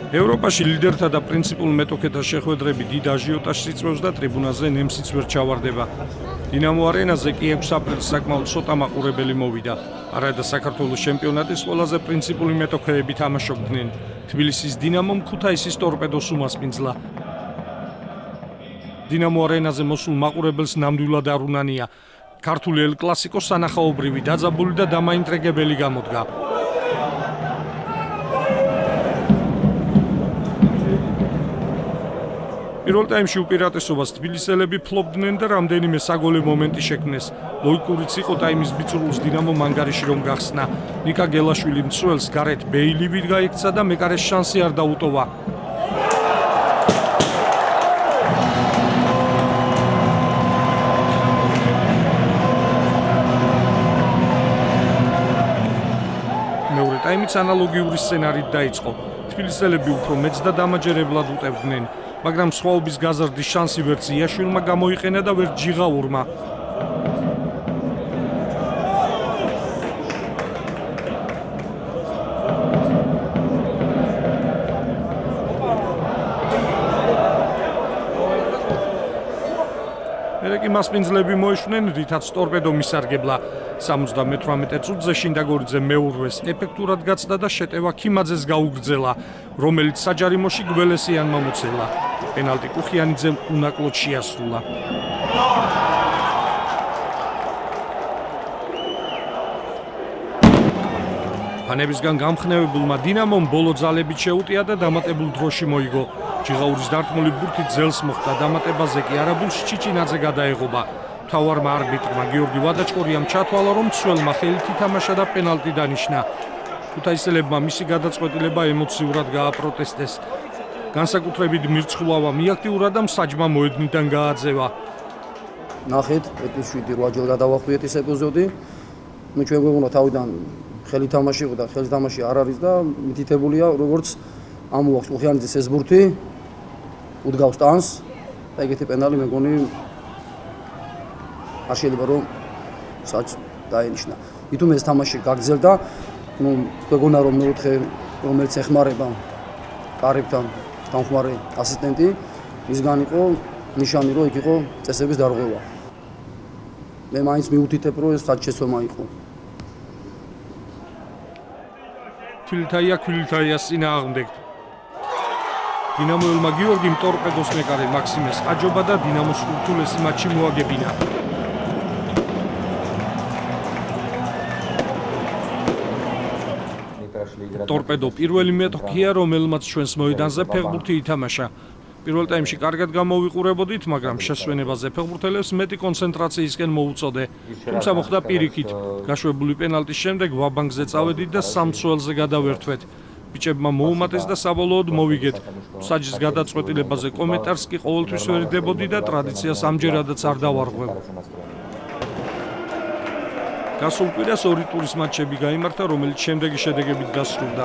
ევროპაში ლიდერთა და პრინციპულ მეტოქეთა შეხვედრები დიდ აჟიოტაჟს იწვევს და ტრიბუნაზე ნემსიც ვერ ჩავარდება. დინამო არენაზე კი 6 აპრილს საკმაოდ ცოტა მაყურებელი მოვიდა. არადა საქართველოს ჩემპიონატის ყველაზე პრინციპული მეტოქეები თამაშობდნენ. თბილისის დინამომ ქუთაისის ტორპედოს უმასპინძლა. დინამო არენაზე მოსულ მაყურებელს ნამდვილად არ უნანია. ქართული ელ კლასიკო სანახაობრივი, დაძაბული და დამაინტრიგებელი გამოდგა. პირველ ტაიმში უპირატესობას თბილისელები ფლობდნენ და რამდენიმე საგოლე მომენტი შექმნეს. ლოიკურიც იყო ტაიმის ბიძრულს დინამომ ანგარიში რომ გახსნა. ნიკა გელაშვილი მცველს გარეთ ბეილივით გაიქცა და მეკარეს შანსი არ დაუტოვა. მეორე ტაიმიც ანალოგიური სცენარით დაიწყო. თბილისელები უფრო მეც და დამაჯერებლად უტევდნენ. მაგრამ სხვაობის გაზრდის შანსი ვერც იაშვილმა გამოიყენა და ვერც ჯიღაურმა. მერეკი მასპინძლები მოეშვნენ, რითაც ტორპედო მისარგებლა. 78 წუთზე შინდაგორიძე მეურვეს ეფექტურად გაცდა და შეტევა ქიმაძეს გაუგრძელა, რომელიც საჯარიმოში გველესიანმა მოცელა. პენალტი კუხიანიძემ უნაკლოდ შეასრულა. ფანებისგან გამხნევებულმა დინამომ ბოლო ძალებით შეუტია და დამატებულ დროში მოიგო. ჯიღაურის დარტყმული ბურთი ძელს მოხდა, დამატებაზე კი არაბულს ჩიჩინაძე გადაეღობა. მთავარმა არბიტრმა გიორგი ვადაჭყორიამ ჩათვალა, რომ მცველმა ხელით ითამაშა და პენალტი დანიშნა. ქუთაისელებმა მისი გადაწყვეტილება ემოციურად გააპროტესტეს. განსაკუთრებით მირცხულავა მიაქტიურა და მსაჯმა მოედნიდან გააძევა. ნახეთ, 7-8 ჯერ გადავახვიეთ ეს ეპიზოდი. მე ჩვენ გვეუბნა თავიდან ხელი თამაში იყო და ხელი თამაში არ არის და მითითებულია როგორც ამოაქვს კუხიანიძეს ეს ბურთი უდგავს ტანს და ეგეთი პენალი მე მგონი არ შეიძლება რომ საჭ დაენიშნა. ვითომ ეს თამაში გაგრძელდა, ნუ გვეგონა რომ მეოთხე რომელიც ეხმარება კარებთან დამხმარე ასისტენტი ისგან იყო ნიშანი რომ იქ იყო წესების დარღვევა. მე მაინც მიუთითებ რომ ეს საჭ შესვენა იყო. ქვილთაიას წინააღმდეგ. დინამოელმა გიორგიმ ტორპედოს მეკარე მაქსიმეს აჯობა და დინამოს ურთულესი მატჩი მოაგებინა. ტორპედო პირველი მეტოქია, რომელმაც ჩვენს მოედანზე ფეხბურთი ითამაშა. პირველ ტაიმში კარგად გამოვიყურებოდით, მაგრამ შესვენებაზე ფეხბურთელებს მეტი კონცენტრაციისკენ მოუწოდე. თუმცა მოხდა პირიქით. გაშვებული პენალტის შემდეგ ვაბანკზე წავედით და სამ მცველზე გადავერთვეთ. ბიჭებმა მოუმატეს და საბოლოოდ მოვიგეთ. მსაჯის გადაწყვეტილებაზე კომენტარს კი ყოველთვის ვერიდებოდი და ტრადიციას ამჯერადაც არ დავარღვევ. გასულ კვირას 2 ტურის მატჩები გაიმართა, რომელიც შემდეგი შედეგებით დასრულდა.